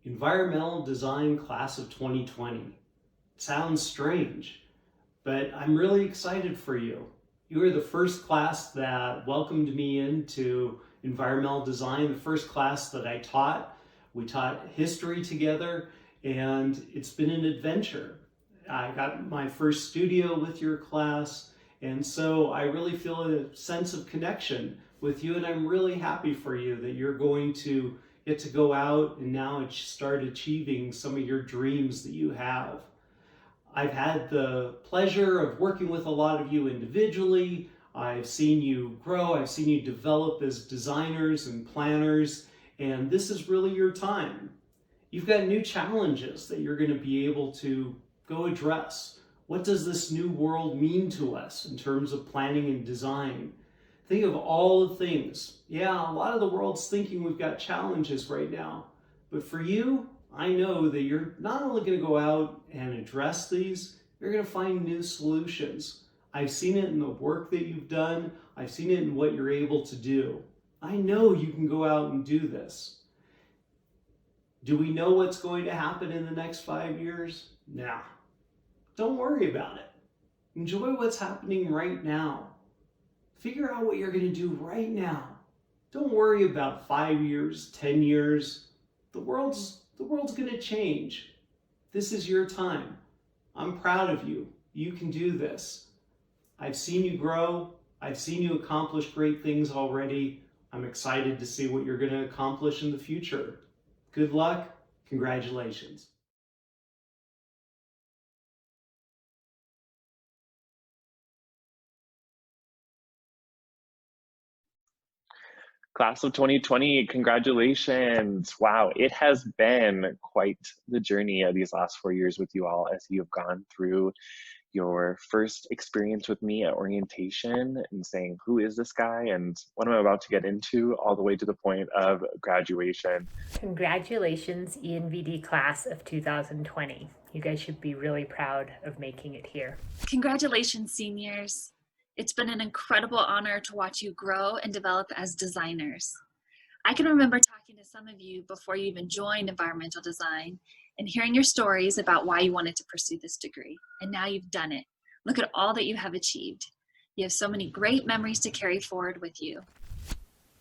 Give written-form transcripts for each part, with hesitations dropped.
Environmental Design Class of 2020. Sounds strange, but I'm really excited for you. You were the first class that welcomed me into environmental design, the first class that I taught. We taught history together, and it's been an adventure. I got my first studio with your class, and so I really feel a sense of connection with you, and I'm really happy for you that you're going to get to go out and now start achieving some of your dreams that you have. I've had the pleasure of working with a lot of you individually. I've seen you grow, I've seen you develop as designers and planners, and this is really your time. You've got new challenges that you're going to be able to go address. What does this new world mean to us in terms of planning and design? Think of all the things. Yeah, a lot of the world's thinking we've got challenges right now. But for you, I know that you're not only going to go out and address these, you're going to find new solutions. I've seen it in the work that you've done. I've seen it in what you're able to do. I know you can go out and do this. Do we know what's going to happen in the next 5 years? No. Don't worry about it. Enjoy what's happening right now. Figure out what you're going to do right now. Don't worry about 5 years, 10 years. The world's going to change. This is your time. I'm proud of you. You can do this. I've seen you grow. I've seen you accomplish great things already. I'm excited to see what you're going to accomplish in the future. Good luck. Congratulations. Class of 2020, congratulations. Wow, it has been quite the journey of these last 4 years with you all as you have gone through your first experience with me at orientation and saying, who is this guy and what am I about to get into, all the way to the point of graduation. Congratulations, ENVD class of 2020. You guys should be really proud of making it here. Congratulations, seniors. It's been an incredible honor to watch you grow and develop as designers. I can remember talking to some of you before you even joined environmental design and hearing your stories about why you wanted to pursue this degree. And now you've done it. Look at all that you have achieved. You have so many great memories to carry forward with you.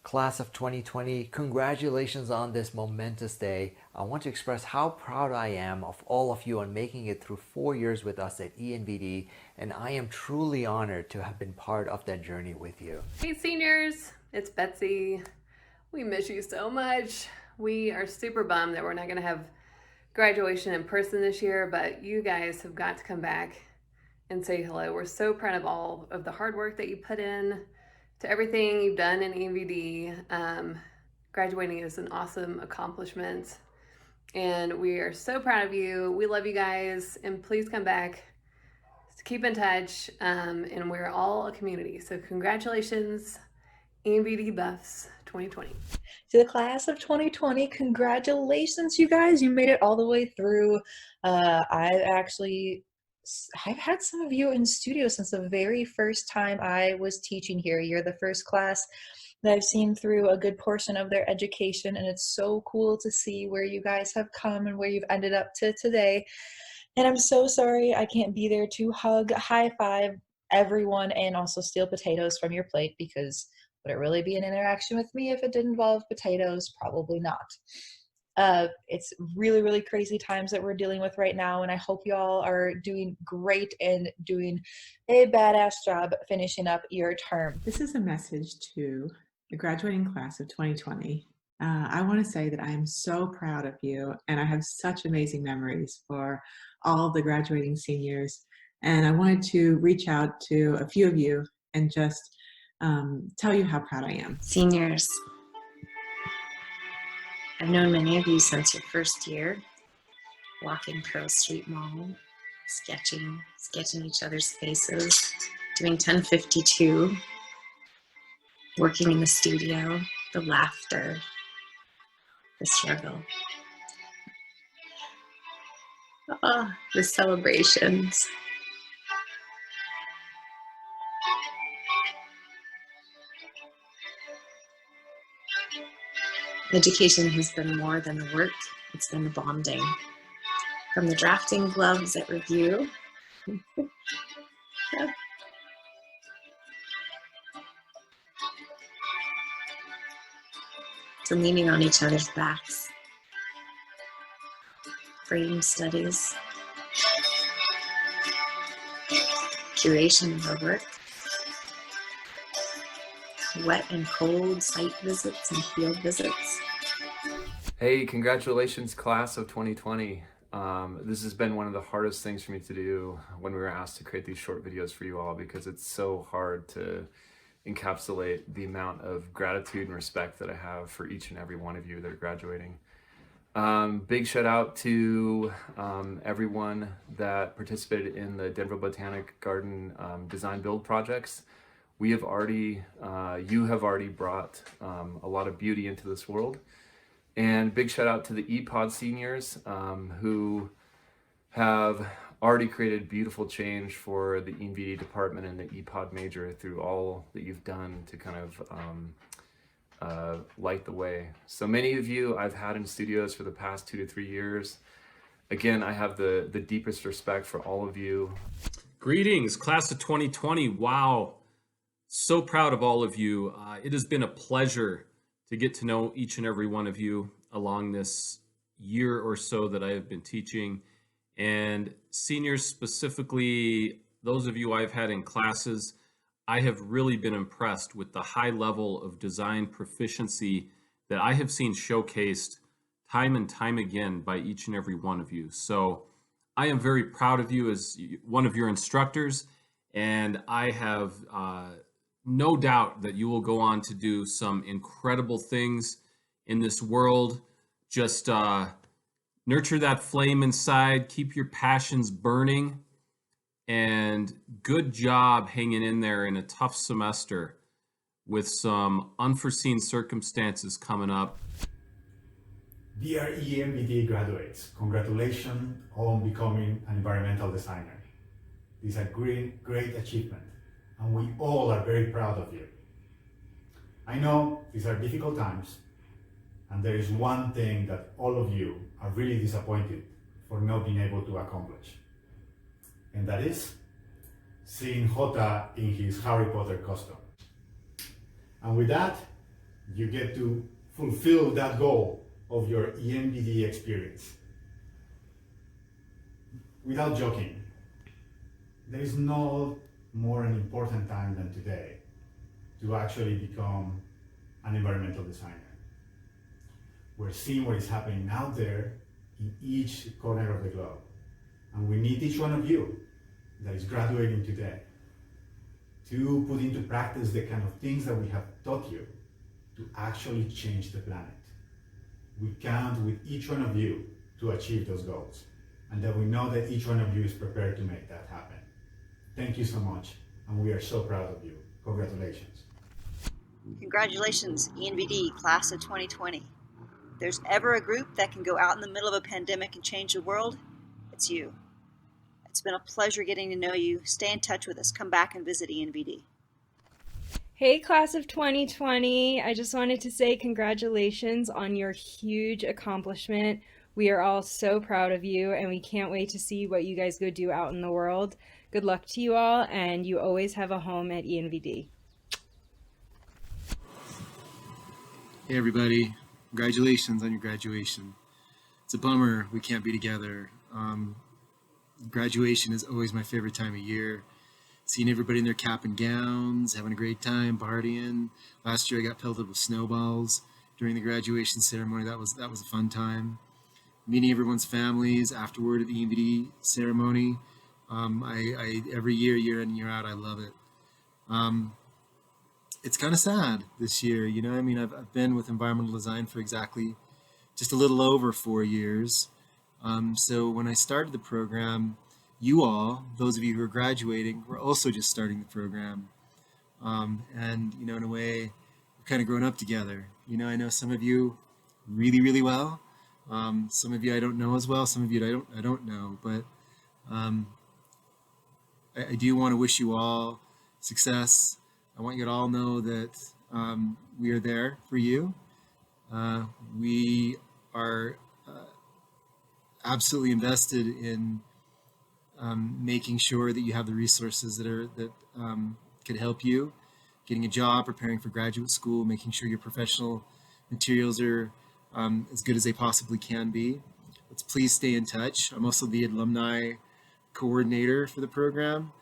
Class of 2020, congratulations on this momentous day. I want to express how proud I am of all of you on making it through 4 years with us at ENVD, and I am truly honored to have been part of that journey with you. Hey seniors, it's Betsy. We miss you so much. We are super bummed that we're not gonna have graduation in person this year, but you guys have got to come back and say hello. We're so proud of all of the hard work that you put in to everything you've done in ENVD. Graduating is an awesome accomplishment and we are so proud of you. We love you guys and please come back. Keep in touch and we're all a community. So congratulations, ENVD Buffs 2020. To the class of 2020, congratulations, you guys. You made it all the way through. I've had some of you in studio since the very first time I was teaching here. You're the first class that I've seen through a good portion of their education, and it's so cool to see where you guys have come and where you've ended up to today. And I'm so sorry I can't be there to hug, high five everyone, and also steal potatoes from your plate, because would it really be an interaction with me if it didn't involve potatoes? Probably not. It's really, really crazy times that we're dealing with right now, and I hope you all are doing great and doing a badass job finishing up your term. This is a message to the graduating class of 2020. I want to say that I am so proud of you, and I have such amazing memories for all of the graduating seniors, and I wanted to reach out to a few of you and just tell you how proud I am. Seniors, I've known many of you since your first year, walking Pearl Street Mall, sketching each other's faces, doing 1052, working in the studio, the laughter, the struggle, the celebrations. Education has been more than the work It's been bonding. From the drafting gloves at review, to leaning on each other's backs, frame studies, curation of our work, wet and cold site visits and field visits. Hey, congratulations, class of 2020. This has been one of the hardest things for me to do when we were asked to create these short videos for you all, because it's so hard to encapsulate the amount of gratitude and respect that I have for each and every one of you that are graduating. Big shout out to everyone that participated in the Denver Botanic Garden design build projects. You have already brought a lot of beauty into this world. And big shout out to the ePod seniors who have already created beautiful change for the ENVD department and the ePod major through all that you've done to kind of light the way. So many of you I've had in studios for the past 2 to 3 years. Again, I have the deepest respect for all of you. Greetings, class of 2020. Wow. So proud of all of you. It has been a pleasure to get to know each and every one of you along this year or so that I have been teaching. And seniors specifically, those of you I've had in classes, I have really been impressed with the high level of design proficiency that I have seen showcased time and time again by each and every one of you. So I am very proud of you as one of your instructors, and I have no doubt that you will go on to do some incredible things in this world. Just nurture that flame inside, keep your passions burning, and good job hanging in there in a tough semester with some unforeseen circumstances coming up. Dear ENVD graduates, congratulations on becoming an environmental designer. This is a great achievement, and we all are very proud of you. I know these are difficult times, and there is one thing that all of you are really disappointed for not being able to accomplish. And that is seeing Jota in his Harry Potter costume. And with that, you get to fulfill that goal of your ENVD experience. Without joking, there is no more an important time than today to actually become an environmental designer. We're seeing what is happening out there in each corner of the globe. And we need each one of you that is graduating today to put into practice the kind of things that we have taught you to actually change the planet. We count with each one of you to achieve those goals, and that we know that each one of you is prepared to make that happen. Thank you so much, and we are so proud of you. Congratulations. Congratulations, ENVD Class of 2020. If there's ever a group that can go out in the middle of a pandemic and change the world, it's you. It's been a pleasure getting to know you. Stay in touch with us. Come back and visit ENVD. Hey, class of 2020. I just wanted to say congratulations on your huge accomplishment. We are all so proud of you, and we can't wait to see what you guys go do out in the world. Good luck to you all, and you always have a home at ENVD. Hey everybody, congratulations on your graduation. It's a bummer we can't be together. Graduation is always my favorite time of year. Seeing everybody in their cap and gowns, having a great time, partying. Last year I got pelted with snowballs during the graduation ceremony. That was a fun time. Meeting everyone's families afterward at the ENVD ceremony. I every year in and year out, I love it. It's kind of sad this year, you know. I mean, I've been with environmental design for exactly just a little over 4 years. So when I started the program, you all, those of you who are graduating, were also just starting the program. And, you know, in a way, we've kind of grown up together. You know, I know some of you really, really well. Some of you I don't know as well. Some of you I don't know. But I do want to wish you all success. I want you to all know that we are there for you. We are absolutely invested in making sure that you have the resources that could help you, getting a job, preparing for graduate school, making sure your professional materials are as good as they possibly can be. Let's please stay in touch. I'm also the alumni coordinator for the program,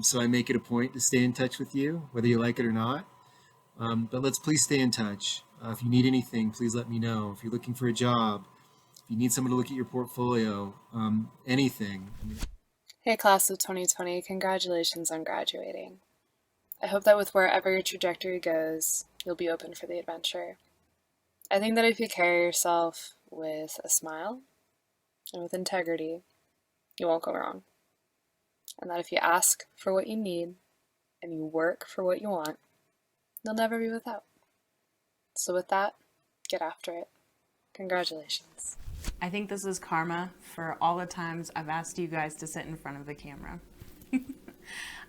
so I make it a point to stay in touch with you, whether you like it or not. But let's please stay in touch. If you need anything, please let me know. If you're looking for a job, if you need someone to look at your portfolio, anything. Hey, class of 2020, congratulations on graduating. I hope that with wherever your trajectory goes, you'll be open for the adventure. I think that if you carry yourself with a smile and with integrity, you won't go wrong. And that if you ask for what you need and you work for what you want, you'll never be without. So with that, get after it. Congratulations. I think this is karma for all the times I've asked you guys to sit in front of the camera.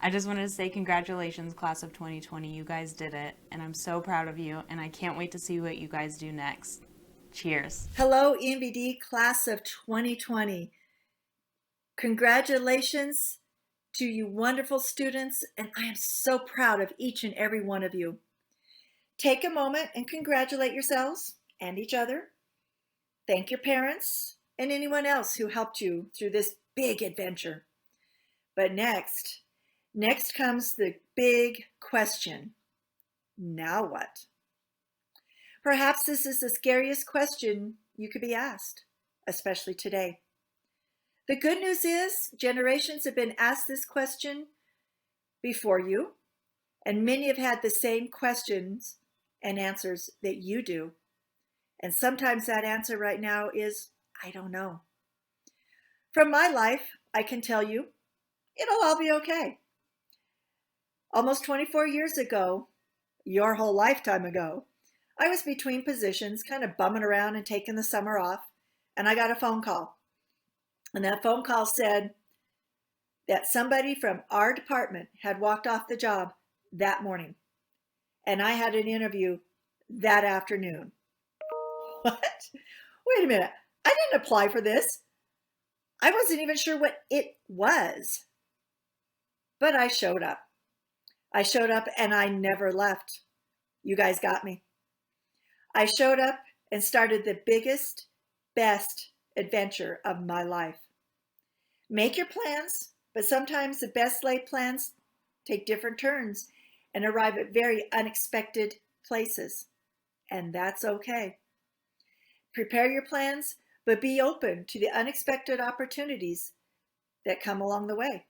I just wanted to say congratulations, class of 2020. You guys did it, and I'm so proud of you, and I can't wait to see what you guys do next. Cheers. Hello, ENVD class of 2020. Congratulations to you wonderful students, and I am so proud of each and every one of you. Take a moment and congratulate yourselves and each other. Thank your parents and anyone else who helped you through this big adventure. But next comes the big question. Now what? Perhaps this is the scariest question you could be asked, especially today. The good news is generations have been asked this question before you, and many have had the same questions and answers that you do. And sometimes that answer right now is, I don't know. From my life, I can tell you, it'll all be okay. Almost 24 years ago, your whole lifetime ago, I was between positions, kind of bumming around and taking the summer off, and I got a phone call. And that phone call said that somebody from our department had walked off the job that morning, and I had an interview that afternoon. What? Wait a minute. I didn't apply for this. I wasn't even sure what it was. But I showed up. I showed up and I never left. You guys got me. I showed up and started the biggest, best adventure of my life. Make your plans, but sometimes the best laid plans take different turns and arrive at very unexpected places. And that's okay. Prepare your plans, but be open to the unexpected opportunities that come along the way.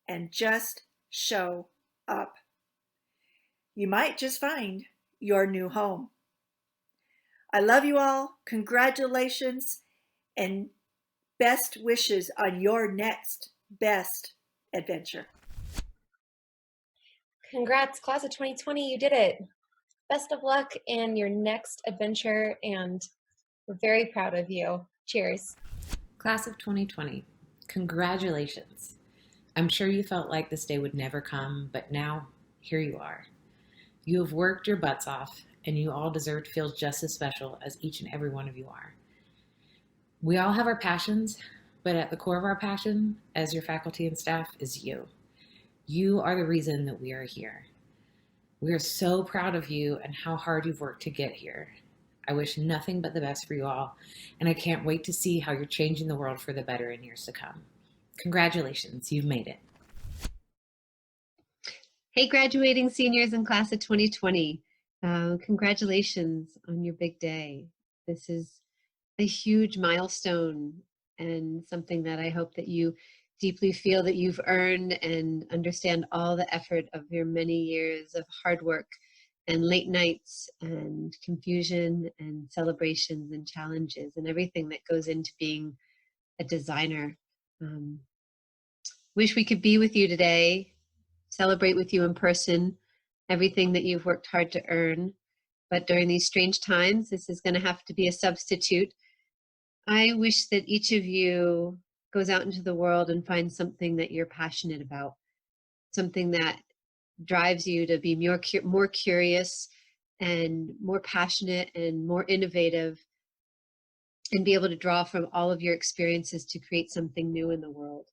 And just show up. You might just find your new home. I love you all. Congratulations and best wishes on your next best adventure. Congrats, class of 2020, you did it. Best of luck in your next adventure, and we're very proud of you. Cheers. Class of 2020, congratulations. I'm sure you felt like this day would never come, but now, here you are. You have worked your butts off, and you all deserve to feel just as special as each and every one of you are. We all have our passions, but at the core of our passion, as your faculty and staff, is you. You are the reason that we are here. We are so proud of you and how hard you've worked to get here. I wish nothing but the best for you all, and I can't wait to see how you're changing the world for the better in years to come. Congratulations, you've made it. Hey, graduating seniors in class of 2020. Congratulations on your big day. This is a huge milestone and something that I hope that you deeply feel that you've earned and understand all the effort of your many years of hard work and late nights and confusion and celebrations and challenges and everything that goes into being a designer. Wish we could be with you today, celebrate with you in person, everything that you've worked hard to earn. But during these strange times, this is going to have to be a substitute. I wish that each of you goes out into the world and finds something that you're passionate about, something that drives you to be more curious and more passionate and more innovative and be able to draw from all of your experiences to create something new in the world.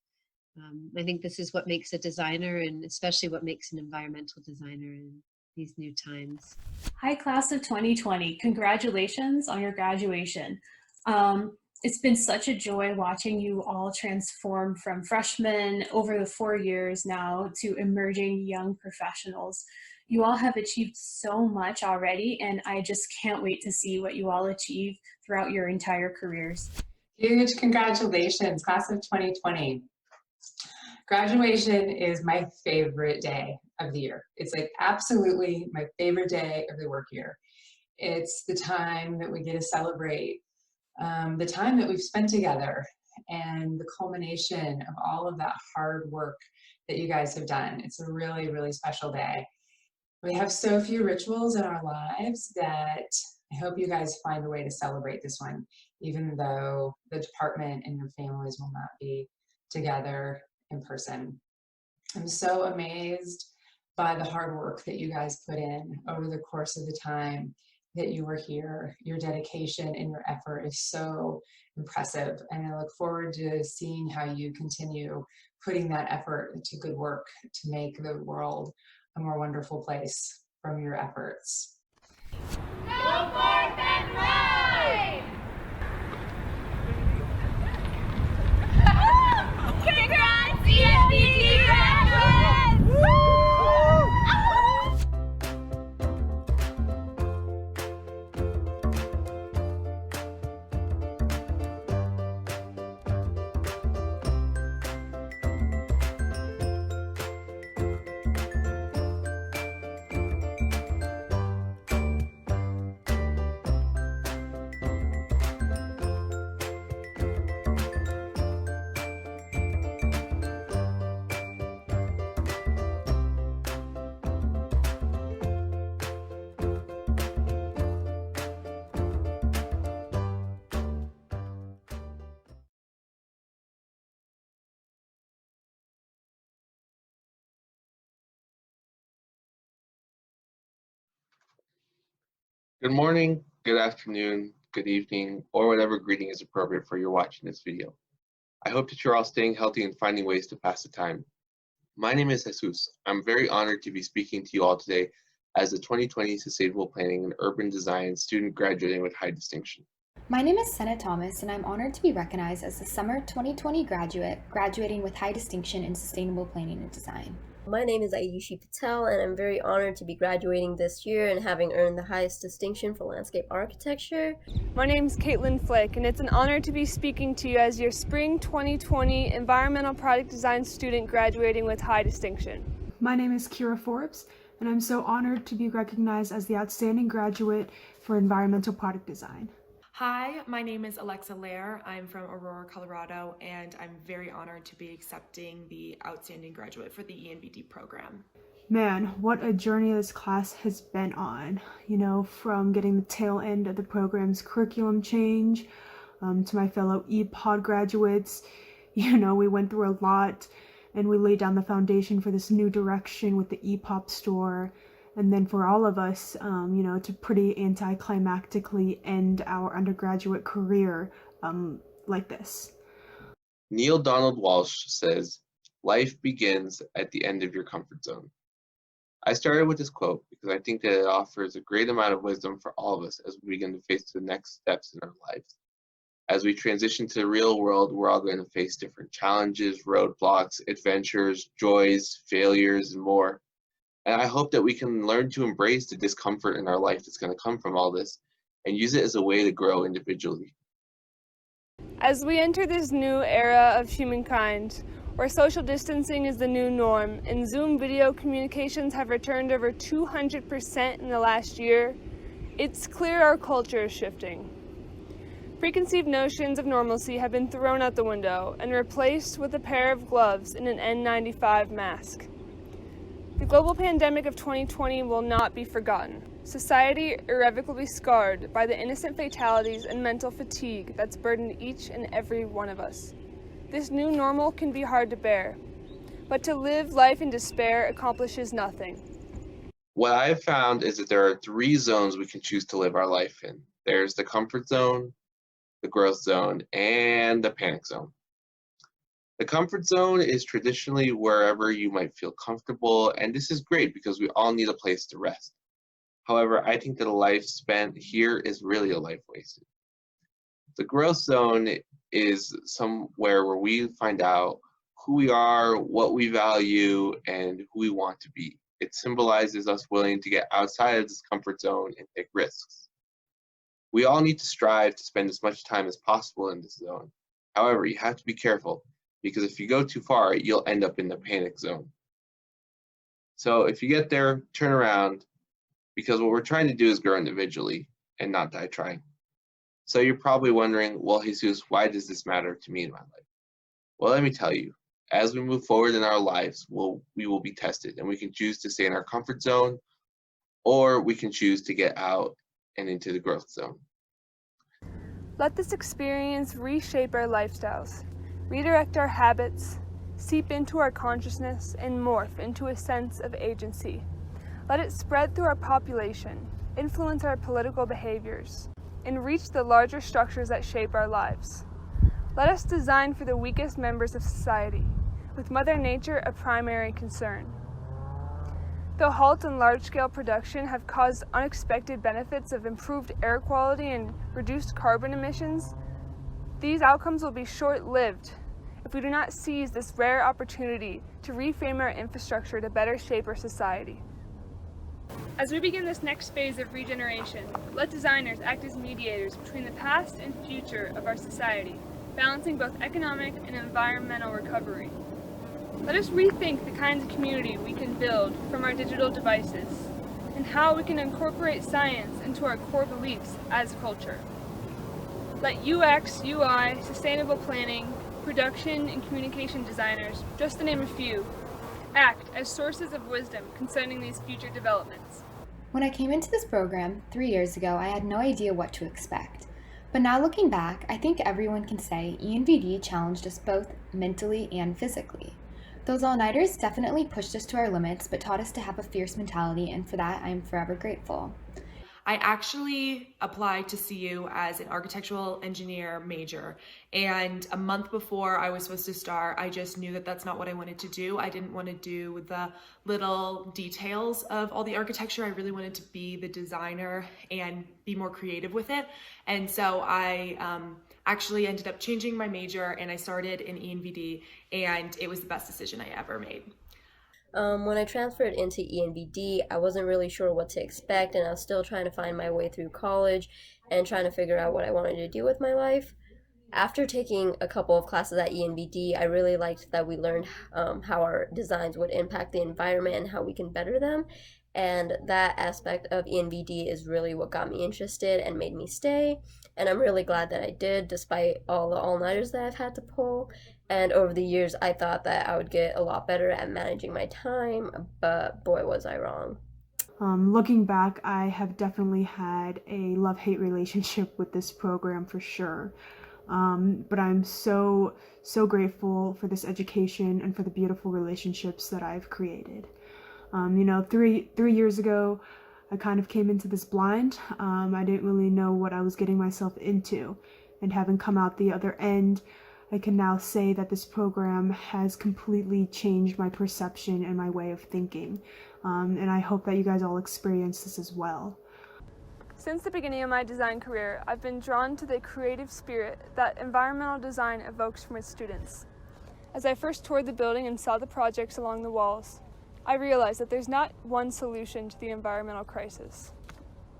I think this is what makes a designer, and especially what makes an environmental designer in these new times. Hi, class of 2020. Congratulations on your graduation. It's been such a joy watching you all transform from freshmen over the 4 years now to emerging young professionals. You all have achieved so much already, and I just can't wait to see what you all achieve throughout your entire careers. Huge congratulations, class of 2020. Graduation is my favorite day of the year. It's like absolutely my favorite day of the work year. It's the time that we get to celebrate the time that we've spent together and the culmination of all of that hard work that you guys have done. It's a really, really special day. We have so few rituals in our lives that I hope you guys find a way to celebrate this one, even though the department and your families will not be together in person. I'm so amazed by the hard work that you guys put in over the course of the time that you were here. Your dedication and your effort is so impressive, and I look forward to seeing how you continue putting that effort to good work to make the world a more wonderful place from your efforts. Go forth and ride! Congrats, ENVD graduates! Good morning, good afternoon, good evening, or whatever greeting is appropriate for you watching this video. I hope that you're all staying healthy and finding ways to pass the time. My name is Jesus. I'm very honored to be speaking to you all today as the 2020 Sustainable Planning and Urban Design student graduating with high distinction. My name is Senna Thomas, and I'm honored to be recognized as the Summer 2020 graduate, graduating with high distinction in Sustainable Planning and Design. My name is Ayushi Patel, and I'm very honored to be graduating this year and having earned the highest distinction for landscape architecture. My name is Kaitlyn Flick, and it's an honor to be speaking to you as your Spring 2020 Environmental Product Design student graduating with high distinction. My name is Kira Forbes, and I'm so honored to be recognized as the outstanding graduate for Environmental Product Design. Hi, my name is Alexa Lehrer. I'm from Aurora, Colorado, and I'm very honored to be accepting the Outstanding Graduate for the ENVD program. Man, what a journey this class has been on. You know, from getting the tail end of the program's curriculum change to my fellow ePod graduates. You know, we went through a lot, and we laid down the foundation for this new direction with the ePop store. And then for all of us, you know, to pretty anticlimactically end our undergraduate career like this. Neil Donald Walsh says, "Life begins at the end of your comfort zone." I started with this quote because I think that it offers a great amount of wisdom for all of us as we begin to face the next steps in our lives. As we transition to the real world, we're all going to face different challenges, roadblocks, adventures, joys, failures, and more. And I hope that we can learn to embrace the discomfort in our life that's going to come from all this and use it as a way to grow individually. As we enter this new era of humankind, where social distancing is the new norm and Zoom video communications have returned over 200% in the last year, it's clear our culture is shifting. Preconceived notions of normalcy have been thrown out the window and replaced with a pair of gloves and an N95 mask. The global pandemic of 2020 will not be forgotten. Society irrevocably scarred by the innocent fatalities and mental fatigue that's burdened each and every one of us. This new normal can be hard to bear, but to live life in despair accomplishes nothing. What I have found is that there are 3 zones we can choose to live our life in. There's the comfort zone, the growth zone, and the panic zone. The comfort zone is traditionally wherever you might feel comfortable, and this is great because we all need a place to rest. However, I think that a life spent here is really a life wasted. The growth zone is somewhere where we find out who we are, what we value, and who we want to be. It symbolizes us willing to get outside of this comfort zone and take risks. We all need to strive to spend as much time as possible in this zone. However, you have to be careful, because if you go too far, you'll end up in the panic zone. So if you get there, turn around, because what we're trying to do is grow individually and not die trying. So you're probably wondering, well, Jesus, why does this matter to me in my life? Well, let me tell you, as we move forward in our lives, we will be tested, and we can choose to stay in our comfort zone, or we can choose to get out and into the growth zone. Let this experience reshape our lifestyles, redirect our habits, seep into our consciousness, and morph into a sense of agency. Let it spread through our population, influence our political behaviors, and reach the larger structures that shape our lives. Let us design for the weakest members of society, with Mother Nature a primary concern. The halt in large-scale production have caused unexpected benefits of improved air quality and reduced carbon emissions. These outcomes will be short-lived if we do not seize this rare opportunity to reframe our infrastructure to better shape our society. As we begin this next phase of regeneration, let designers act as mediators between the past and future of our society, balancing both economic and environmental recovery. Let us rethink the kinds of community we can build from our digital devices and how we can incorporate science into our core beliefs as culture. Let UX, UI, sustainable planning, production, and communication designers, just to name a few, act as sources of wisdom concerning these future developments. When I came into this program 3 years ago, I had no idea what to expect. But now looking back, I think everyone can say ENVD challenged us both mentally and physically. Those all-nighters definitely pushed us to our limits, but taught us to have a fierce mentality, and for that, I am forever grateful. I actually applied to CU as an architectural engineer major, and a month before I was supposed to start, I just knew that that's not what I wanted to do. I didn't want to do the little details of all the architecture. I really wanted to be the designer and be more creative with it. And so I actually ended up changing my major, and I started in ENVD, and it was the best decision I ever made. When I transferred into ENVD, I wasn't really sure what to expect, and I was still trying to find my way through college and trying to figure out what I wanted to do with my life. After taking a couple of classes at ENVD, I really liked that we learned how our designs would impact the environment and how we can better them. And that aspect of ENVD is really what got me interested and made me stay. And I'm really glad that I did, despite all the all-nighters that I've had to pull. And over the years, I thought that I would get a lot better at managing my time, but boy, was I wrong. Looking back, I have definitely had a love-hate relationship with this program for sure. But I'm so grateful for this education and for the beautiful relationships that I've created. 3 years ago, I kind of came into this blind. I didn't really know what I was getting myself into. And having come out the other end, I can now say that this program has completely changed my perception and my way of thinking. And I hope that you guys all experience this as well. Since the beginning of my design career, I've been drawn to the creative spirit that environmental design evokes from its students. As I first toured the building and saw the projects along the walls, I realized that there's not one solution to the environmental crisis.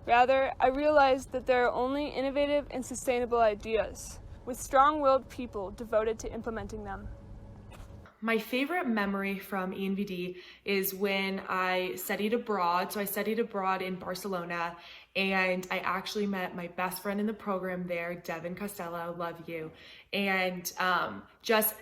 Rather, I realized that there are only innovative and sustainable ideas, with strong-willed people devoted to implementing them. My favorite memory from ENVD is when I studied abroad. So I studied abroad in Barcelona, and I actually met my best friend in the program there, Devin Costello, love you. And just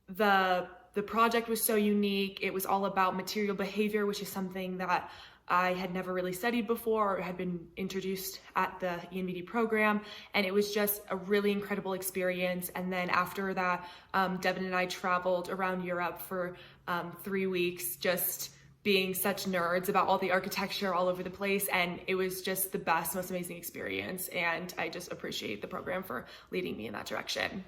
the project was so unique. It was all about material behavior, which is something that I had never really studied before or had been introduced at the ENVD program, and it was just a really incredible experience. And then after that, Devin and I traveled around Europe for 3 weeks, just being such nerds about all the architecture all over the place, and it was just the best, most amazing experience, and I just appreciate the program for leading me in that direction.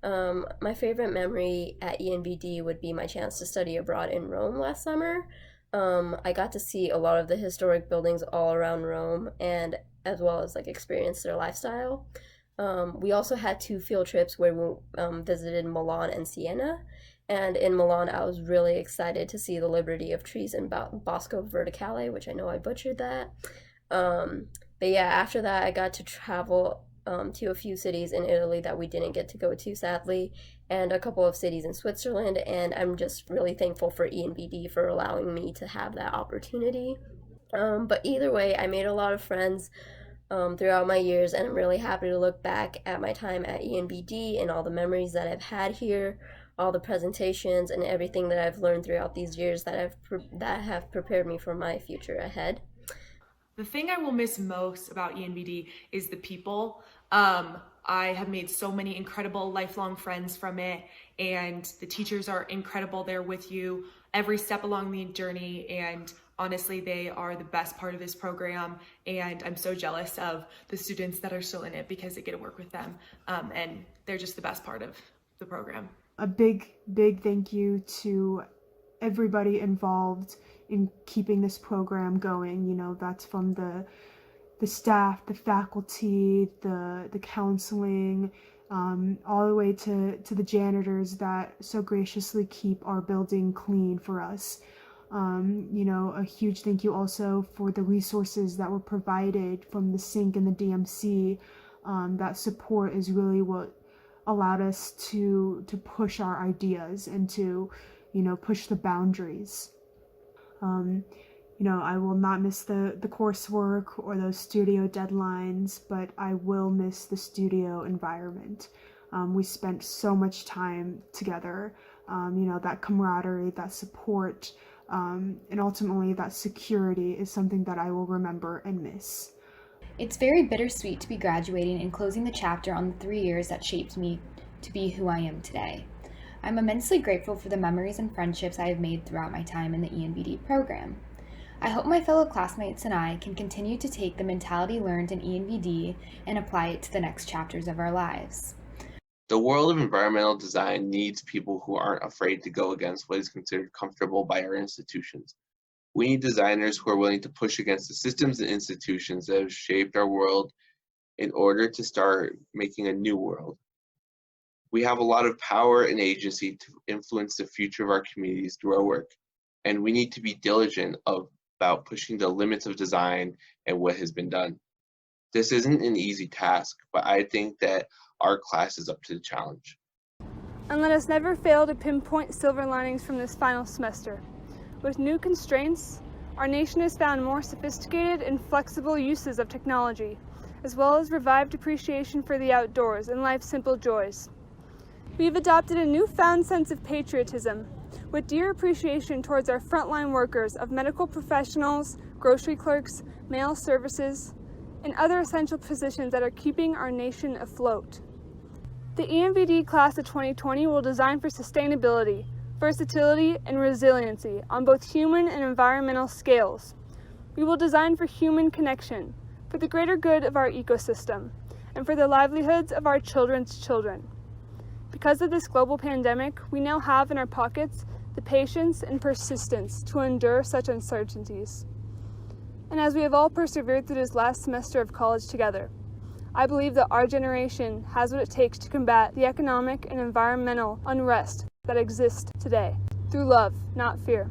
My favorite memory at ENVD would be my chance to study abroad in Rome last summer. I got to see a lot of the historic buildings all around Rome, and as well as like experience their lifestyle. We also had 2 field trips where we visited Milan and Siena. And in Milan, I was really excited to see the Liberty of Trees in Bosco Verticale, which I know I butchered that. But yeah, after that, I got to travel to a few cities in Italy that we didn't get to go to, sadly, and a couple of cities in Switzerland. And I'm just really thankful for ENVD for allowing me to have that opportunity. But either way, I made a lot of friends throughout my years, and I'm really happy to look back at my time at ENVD and all the memories that I've had here, all the presentations and everything that I've learned throughout these years that have prepared me for my future ahead. The thing I will miss most about ENVD is the people. I have made so many incredible lifelong friends from it, and the teachers are incredible there with you every step along the journey, and honestly, they are the best part of this program, and I'm so jealous of the students that are still in it because I get to work with them, and they're just the best part of the program. A big thank you to everybody involved in keeping this program going. You know, that's from the staff, the faculty, the counseling, all the way to the janitors that so graciously keep our building clean for us. You know, a huge thank you also for the resources that were provided from the SYNC and the DMC. That support is really what allowed us to push our ideas and to, you know, push the boundaries. You know, I will not miss the coursework or those studio deadlines, but I will miss the studio environment. We spent so much time together, you know, that camaraderie, that support, and ultimately that security is something that I will remember and miss. It's very bittersweet to be graduating and closing the chapter on the 3 years that shaped me to be who I am today. I'm immensely grateful for the memories and friendships I have made throughout my time in the ENVD program. I hope my fellow classmates and I can continue to take the mentality learned in ENVD and apply it to the next chapters of our lives. The world of environmental design needs people who aren't afraid to go against what is considered comfortable by our institutions. We need designers who are willing to push against the systems and institutions that have shaped our world in order to start making a new world. We have a lot of power and agency to influence the future of our communities through our work, and we need to be diligent about pushing the limits of design and what has been done. This isn't an easy task, but I think that our class is up to the challenge. And let us never fail to pinpoint silver linings from this final semester. With new constraints, our nation has found more sophisticated and flexible uses of technology, as well as revived appreciation for the outdoors and life's simple joys. We've adopted a newfound sense of patriotism, with dear appreciation towards our frontline workers of medical professionals, grocery clerks, mail services, and other essential positions that are keeping our nation afloat. The ENVD class of 2020 will design for sustainability, versatility, and resiliency on both human and environmental scales. We will design for human connection, for the greater good of our ecosystem, and for the livelihoods of our children's children. Because of this global pandemic, we now have in our pockets the patience and persistence to endure such uncertainties. And as we have all persevered through this last semester of college together, I believe that our generation has what it takes to combat the economic and environmental unrest that exists today, through love, not fear.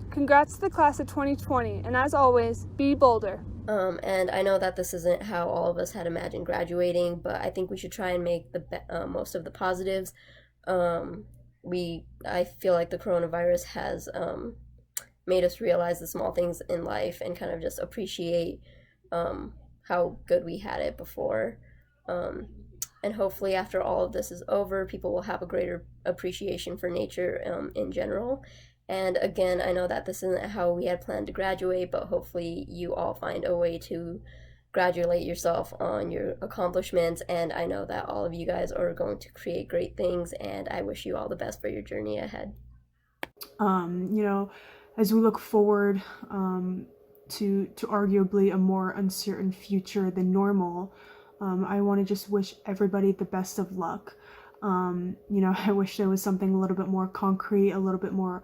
Congrats to the class of 2020, and as always, be Boulder. And I know that this isn't how all of us had imagined graduating, but I think we should try and make the most of the positives. I feel like the coronavirus has made us realize the small things in life and kind of just appreciate how good we had it before. And hopefully after all of this is over, people will have a greater appreciation for nature in general. And again, I know that this isn't how we had planned to graduate, but hopefully you all find a way to congratulate yourself on your accomplishments. And I know that all of you guys are going to create great things, and I wish you all the best for your journey ahead. You know, as we look forward to arguably a more uncertain future than normal, I want to just wish everybody the best of luck. I wish there was something a little bit more concrete, a little bit more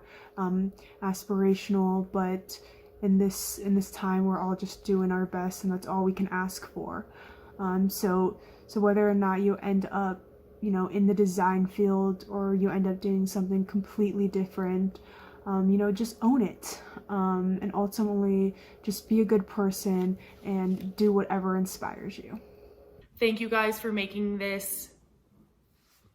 aspirational, but in this time we're all just doing our best, and that's all we can ask for. So whether or not you end up in the design field, or you end up doing something completely different, just own it, and ultimately just be a good person and do whatever inspires you. Thank you guys for making this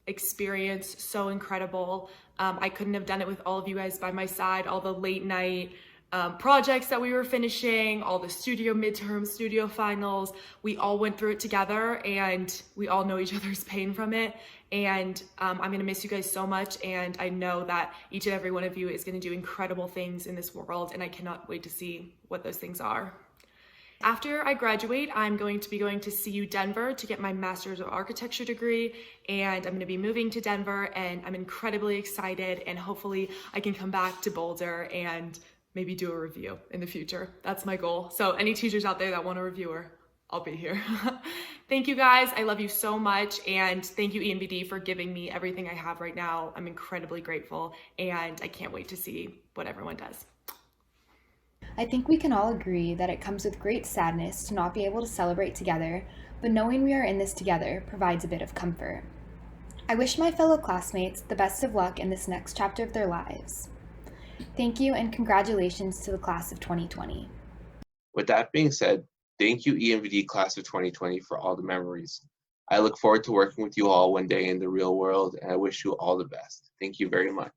experience so incredible. I couldn't have done it with all of you guys by my side, all the late night projects that we were finishing, all the studio midterms, studio finals. We all went through it together, and we all know each other's pain from it. And I'm gonna miss you guys so much, and I know that each and every one of you is gonna do incredible things in this world, and I cannot wait to see what those things are. After I graduate, I'm going to be going to CU Denver to get my Master's of Architecture degree, and I'm going to be moving to Denver, and I'm incredibly excited, and hopefully I can come back to Boulder and maybe do a review in the future. That's my goal. So any teachers out there that want a reviewer, I'll be here. Thank you guys. I love you so much, and thank you ENVD for giving me everything I have right now. I'm incredibly grateful, and I can't wait to see what everyone does. I think we can all agree that it comes with great sadness to not be able to celebrate together, but knowing we are in this together provides a bit of comfort. I wish my fellow classmates the best of luck in this next chapter of their lives. Thank you, and congratulations to the class of 2020. With that being said, thank you ENVD class of 2020 for all the memories. I look forward to working with you all one day in the real world, and I wish you all the best. Thank you very much.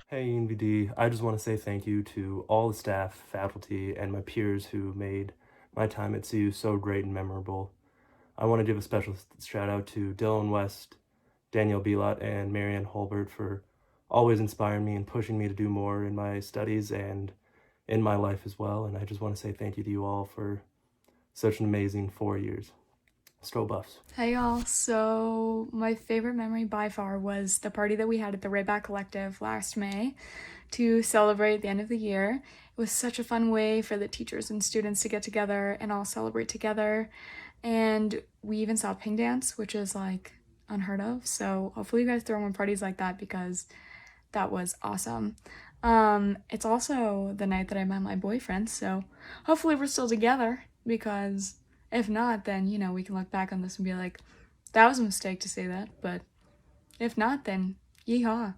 Hey ENVD, I just want to say thank you to all the staff, faculty, and my peers who made my time at CU so great and memorable. I want to give a special shout out to Dylan West, Danielle Belot, and Marianne Holbert for always inspiring me and pushing me to do more in my studies and in my life as well. And I just want to say thank you to you all for such an amazing 4 years. Stro Buffs. Hey y'all, so my favorite memory by far was the party that we had at the Rayback Collective last May to celebrate the end of the year. It was such a fun way for the teachers and students to get together and all celebrate together. And we even saw ping dance, which is like unheard of. So hopefully you guys throw more parties like that, because that was awesome. It's also the night that I met my boyfriend, so hopefully we're still together, because if not, then, you know, we can look back on this and be like, that was a mistake to say that, but if not, then yeehaw.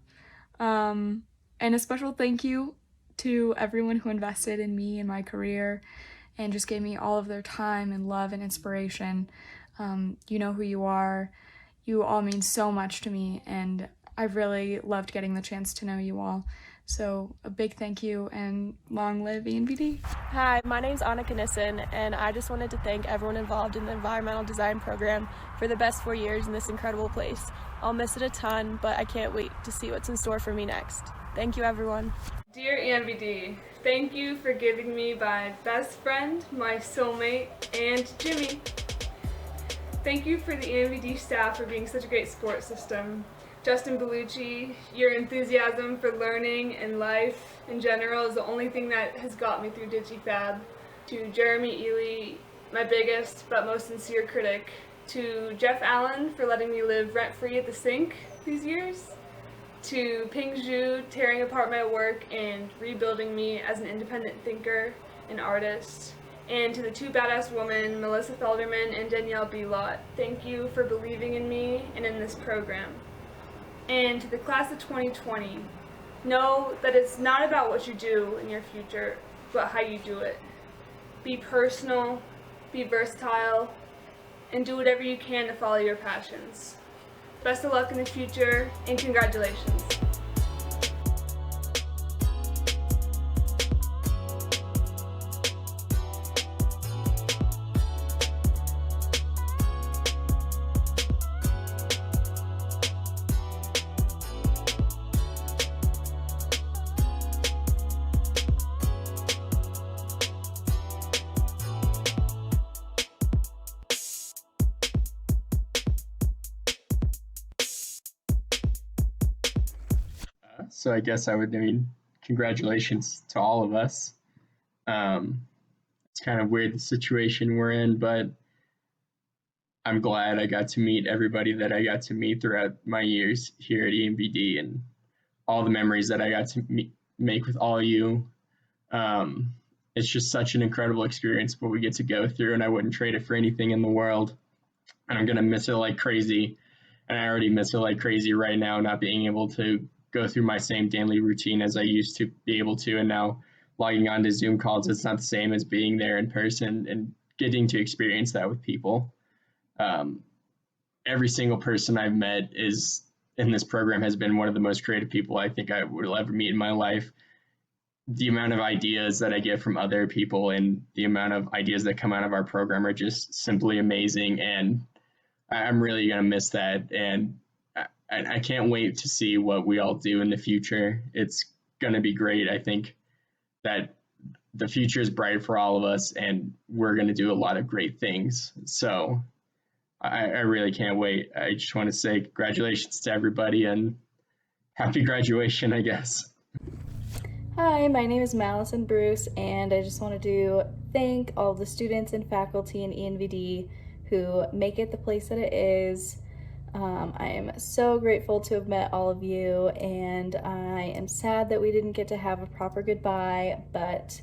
And a special thank you to everyone who invested in me and my career and just gave me all of their time and love and inspiration. You know who you are. You all mean so much to me, and I really loved getting the chance to know you all. So a big thank you, and long live ENVD. Hi, my name's Annika Nissen, and I just wanted to thank everyone involved in the environmental design program for the best 4 years in this incredible place. I'll miss it a ton, but I can't wait to see what's in store for me next. Thank you, everyone. Dear ENVD, thank you for giving me my best friend, my soulmate, and Jimmy. Thank you for the ENVD staff for being such a great support system. Justin Bellucci, your enthusiasm for learning and life in general is the only thing that has got me through DigiFab. To Jeremy Ely, my biggest but most sincere critic. To Jeff Allen for letting me live rent-free at the sink these years. To Ping Zhu, tearing apart my work and rebuilding me as an independent thinker and artist. And to the two badass women, Melissa Felderman and Danielle Belot, thank you for believing in me and in this program. And to the class of 2020, Know that it's not about what you do in your future, but how you do it. Be personal, be versatile, and do whatever you can to follow your passions. Best of luck in the future, and congratulations. So I guess congratulations to all of us. It's kind of weird the situation we're in, but I'm glad I got to meet everybody that I got to meet throughout my years here at ENVD, and all the memories that I got to make with all of you. It's just such an incredible experience what we get to go through, and I wouldn't trade it for anything in the world. And I'm going to miss it like crazy. And I already miss it like crazy right now, not being able to go through my same daily routine as I used to be able to. And now logging on to Zoom calls, it's not the same as being there in person and getting to experience that with people. Every single person I've met in this program has been one of the most creative people I think I will ever meet in my life. The amount of ideas that I get from other people and the amount of ideas that come out of our program are just simply amazing. And I'm really going to miss that. And I can't wait to see what we all do in the future. It's going to be great. I think that the future is bright for all of us, and we're going to do a lot of great things. So I really can't wait. I just want to say congratulations to everybody and happy graduation, I guess. Hi, my name is Madison Bruce, and I just wanted to thank all the students and faculty in ENVD who make it the place that it is. I am so grateful to have met all of you, and I am sad that we didn't get to have a proper goodbye, but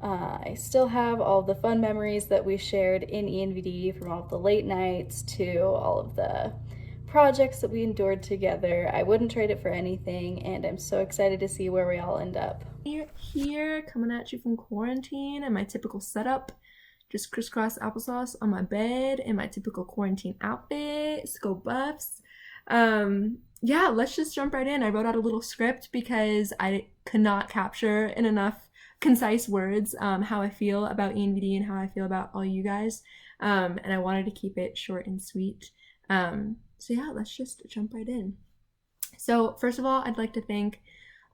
I still have all the fun memories that we shared in ENVD, from all of the late nights to all of the projects that we endured together. I wouldn't trade it for anything, and I'm so excited to see where we all end up. Here, coming at you from quarantine and my typical setup. Just crisscross applesauce on my bed in my typical quarantine outfit. Go Buffs. Yeah, let's just jump right in. I wrote out a little script because I could not capture in enough concise words how I feel about ENVD and how I feel about all you guys. And I wanted to keep it short and sweet. So yeah, let's just jump right in. So first of all, I'd like to thank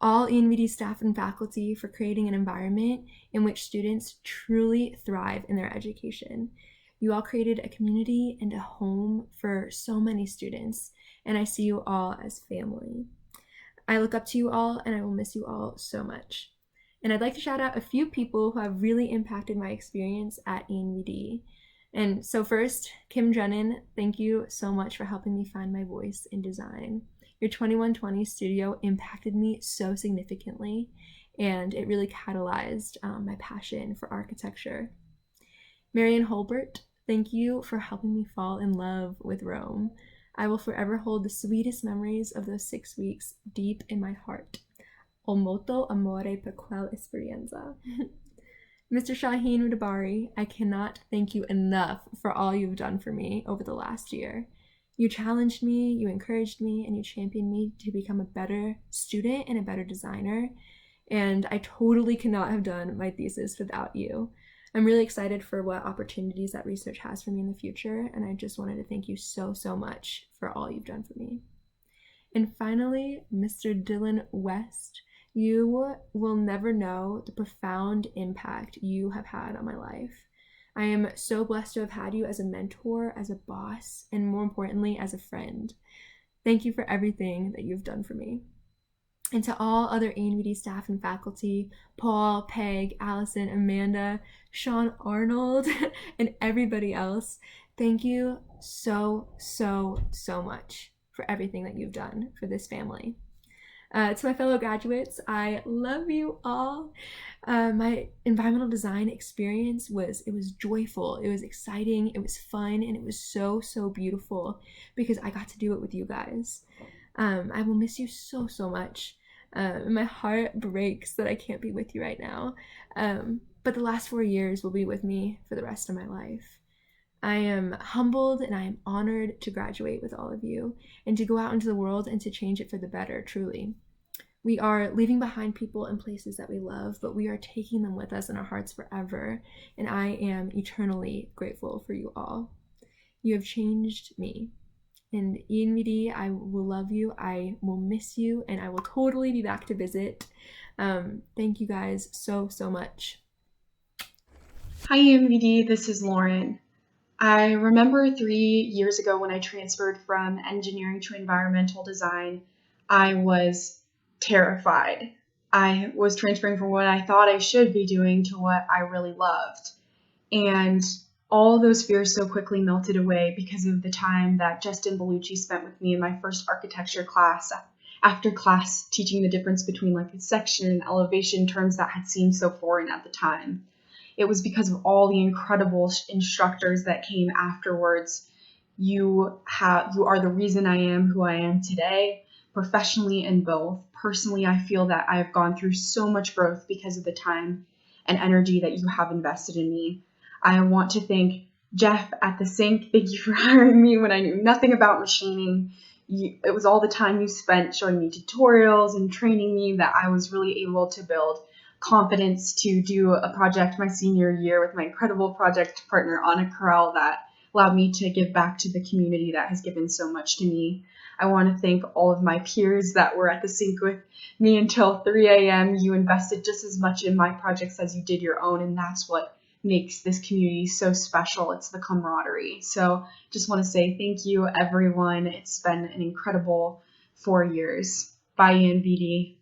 all ENVD staff and faculty for creating an environment in which students truly thrive in their education. You all created a community and a home for so many students, and I see you all as family. I look up to you all, and I will miss you all so much. And I'd like to shout out a few people who have really impacted my experience at ENVD. And so first, Kim Drennan, thank you so much for helping me find my voice in design. Your 2120 studio impacted me so significantly, and it really catalyzed my passion for architecture. Marian Holbert, thank you for helping me fall in love with Rome. I will forever hold the sweetest memories of those 6 weeks deep in my heart. O molto amore per quella esperienza. Mr. Shaheen Udabari, I cannot thank you enough for all you've done for me over the last year. You challenged me, you encouraged me, and you championed me to become a better student and a better designer. And I totally could not have done my thesis without you. I'm really excited for what opportunities that research has for me in the future, and I just wanted to thank you so, so much for all you've done for me. And finally, Mr. Dylan West, you will never know the profound impact you have had on my life. I am so blessed to have had you as a mentor, as a boss, and more importantly, as a friend. Thank you for everything that you've done for me. And to all other ENVD staff and faculty, Paul, Peg, Allison, Amanda, Sean Arnold, and everybody else, thank you so, so, so much for everything that you've done for this family. To my fellow graduates, I love you all. My environmental design experience was joyful, it was exciting, it was fun, and it was so, so beautiful because I got to do it with you guys. I will miss you so, so much. And my heart breaks that I can't be with you right now. But the last 4 years will be with me for the rest of my life. I am humbled and I am honored to graduate with all of you and to go out into the world and to change it for the better, truly. We are leaving behind people and places that we love, but we are taking them with us in our hearts forever, and I am eternally grateful for you all. You have changed me. And ENVD, I will love you, I will miss you, and I will totally be back to visit. Thank you guys so much. Hi ENVD, this is Lauren. I remember 3 years ago when I transferred from engineering to environmental design, I was terrified. I was transferring from what I thought I should be doing to what I really loved. And all those fears so quickly melted away because of the time that Justin Bellucci spent with me in my first architecture class, after class teaching the difference between like a section and elevation terms that had seemed so foreign at the time. It was because of all the incredible instructors that came afterwards. You are the reason I am who I am today, professionally and both. Personally, I feel that I have gone through so much growth because of the time and energy that you have invested in me. I want to thank Jeff at the sink. Thank you for hiring me when I knew nothing about machining. It was all the time you spent showing me tutorials and training me that I was really able to build confidence to do a project my senior year with my incredible project partner Annika that allowed me to give back to the community that has given so much to me. I want to thank all of my peers that were at the sink with me until 3 a.m. You invested just as much in my projects as you did your own, and that's what makes this community so special. It's the camaraderie. So just want to say thank you, everyone. It's been an incredible 4 years. Bye, ENVD.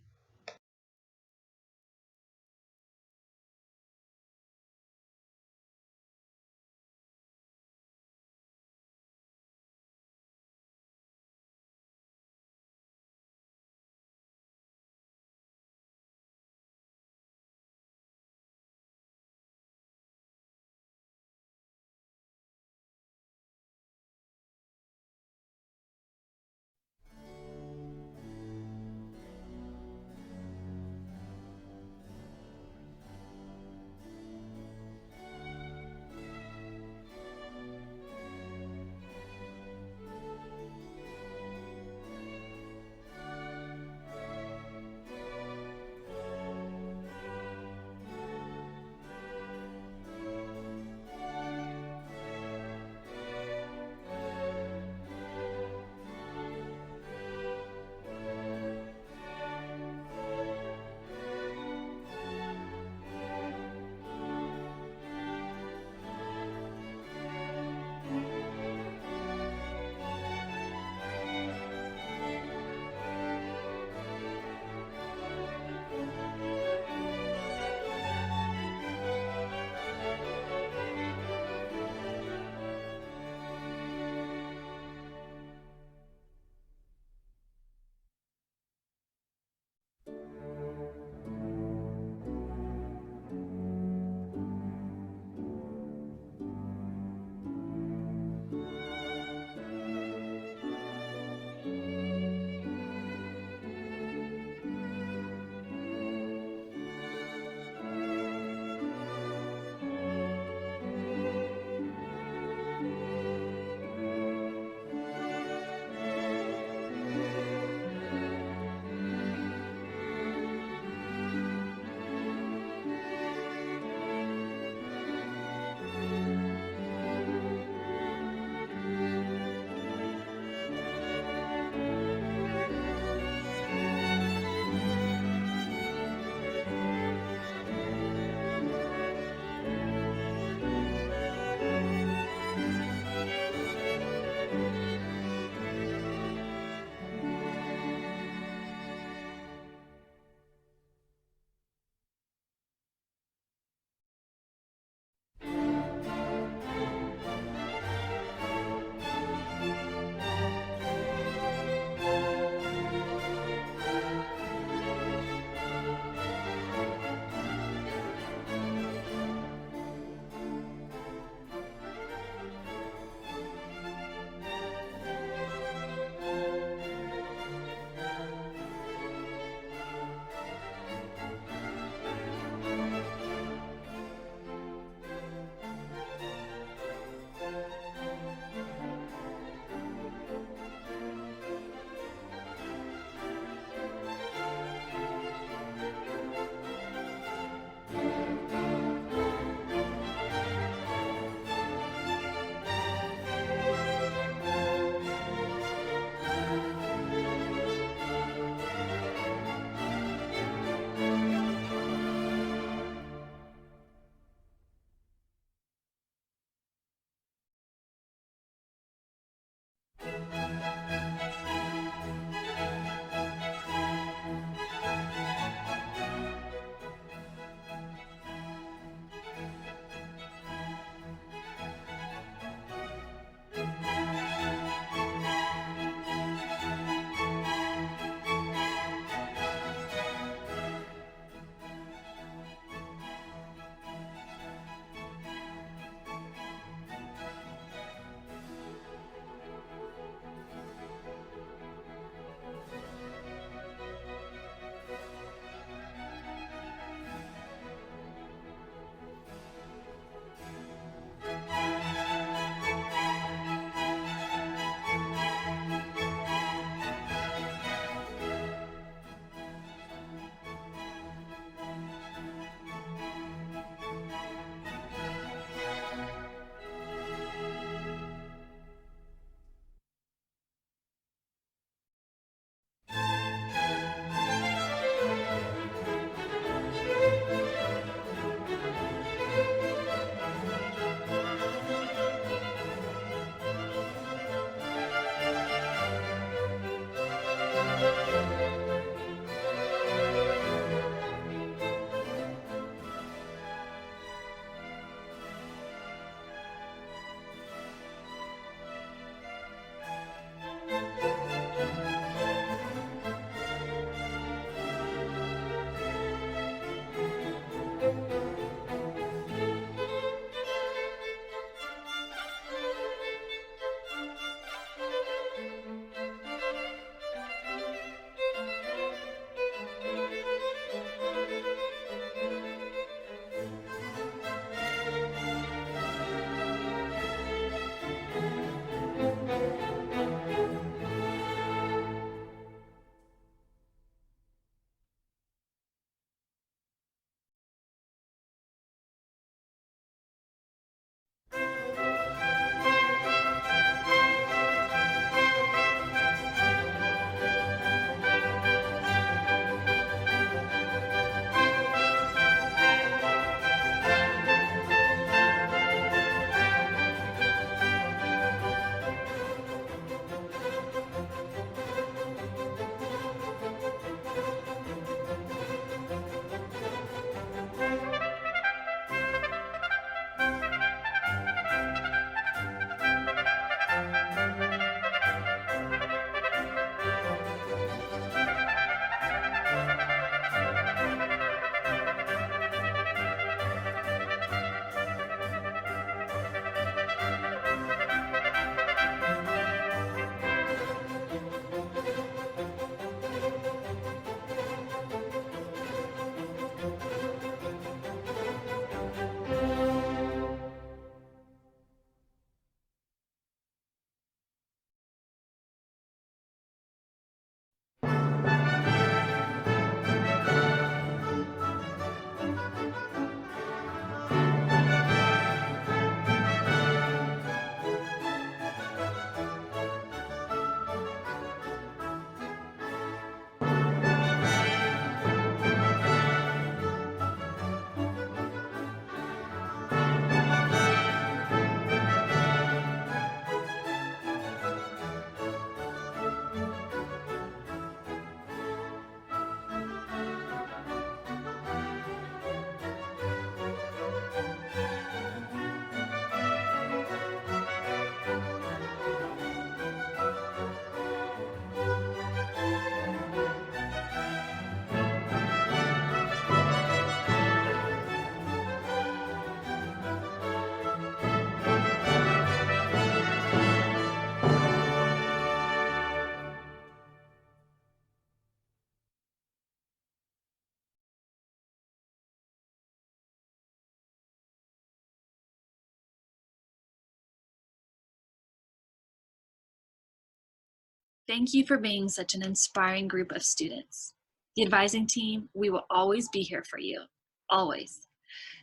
Thank you for being such an inspiring group of students. The advising team, we will always be here for you, always.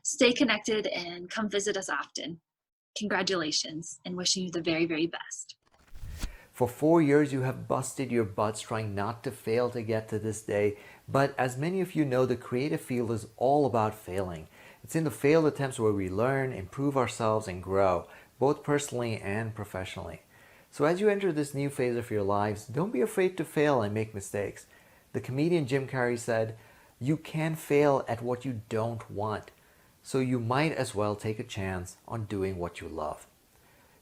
Stay connected and come visit us often. Congratulations and wishing you the very, very best. For 4 years, you have busted your butts trying not to fail to get to this day. But as many of you know, the creative field is all about failing. It's in the failed attempts where we learn, improve ourselves, and grow, both personally and professionally. So as you enter this new phase of your lives, don't be afraid to fail and make mistakes. The comedian Jim Carrey said, "You can fail at what you don't want. So you might as well take a chance on doing what you love."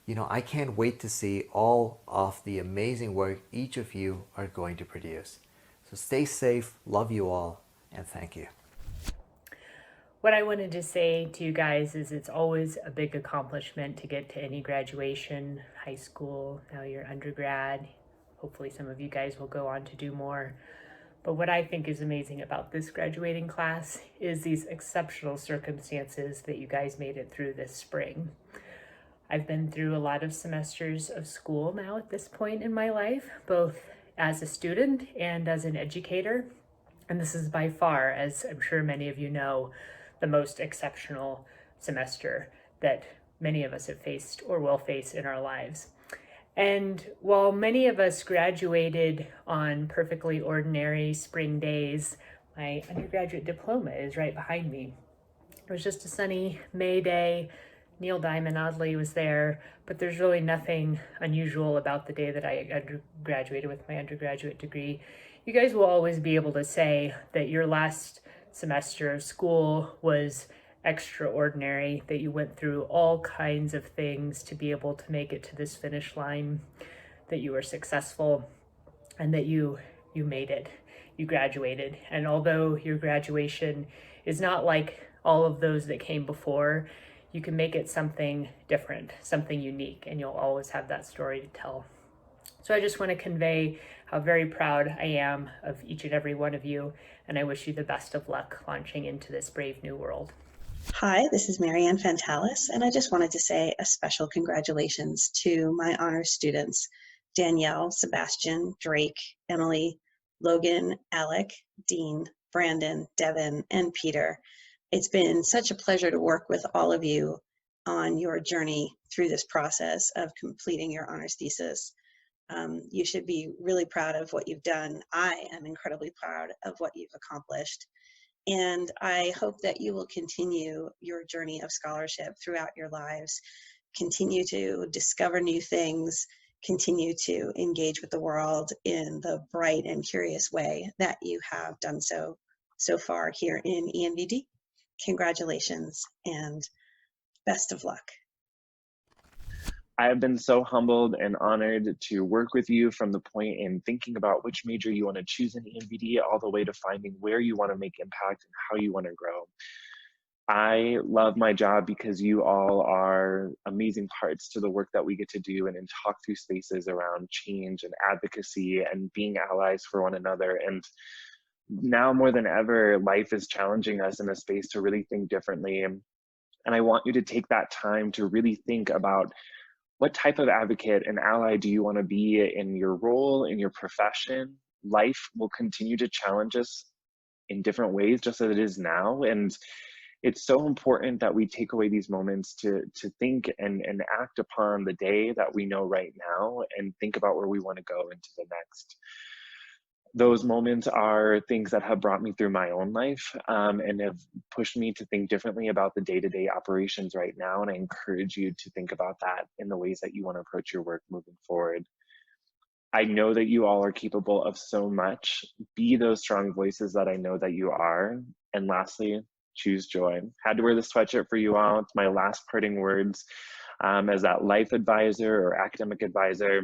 You know, I can't wait to see all of the amazing work each of you are going to produce. So stay safe, love you all, and thank you. What I wanted to say to you guys is it's always a big accomplishment to get to any graduation, high school, now you're undergrad. Hopefully some of you guys will go on to do more. But what I think is amazing about this graduating class is these exceptional circumstances that you guys made it through this spring. I've been through a lot of semesters of school now at this point in my life, both as a student and as an educator. And this is by far, as I'm sure many of you know, the most exceptional semester that many of us have faced or will face in our lives. And while many of us graduated on perfectly ordinary spring days, my undergraduate diploma is right behind me. It was just a sunny May day. Neil Diamond oddly was there, but there's really nothing unusual about the day that I graduated with my undergraduate degree. You guys will always be able to say that your last semester of school was extraordinary, that you went through all kinds of things to be able to make it to this finish line, that you were successful, and that you made it. You graduated. And although your graduation is not like all of those that came before, you can make it something different, something unique, and you'll always have that story to tell. So I just want to convey how very proud I am of each and every one of you, and I wish you the best of luck launching into this brave new world. Hi, this is Marianne Fantalis, and I just wanted to say a special congratulations to my honors students, Danielle, Sebastian, Drake, Emily, Logan, Alec, Dean, Brandon, Devin, and Peter. It's been such a pleasure to work with all of you on your journey through this process of completing your honors thesis. You should be really proud of what you've done. I am incredibly proud of what you've accomplished. And I hope that you will continue your journey of scholarship throughout your lives, continue to discover new things, continue to engage with the world in the bright and curious way that you have done so far here in ENVD. Congratulations and best of luck. I have been so humbled and honored to work with you from the point in thinking about which major you want to choose in ENVD all the way to finding where you want to make impact and how you want to grow. I love my job because you all are amazing parts to the work that we get to do and talk through spaces around change and advocacy and being allies for one another. And now more than ever, life is challenging us in a space to really think differently. And I want you to take that time to really think about what type of advocate and ally do you want to be in your role, in your profession? Life will continue to challenge us in different ways, just as it is now. And it's so important that we take away these moments to think and act upon the day that we know right now and think about where we want to go into the next. Those moments are things that have brought me through my own life and have pushed me to think differently about the day-to-day operations right now. And I encourage you to think about that in the ways that you want to approach your work moving forward. I know that you all are capable of so much. Be those strong voices that I know that you are. And lastly, choose joy. Had to wear the sweatshirt for you all. It's my last parting words as that life advisor or academic advisor.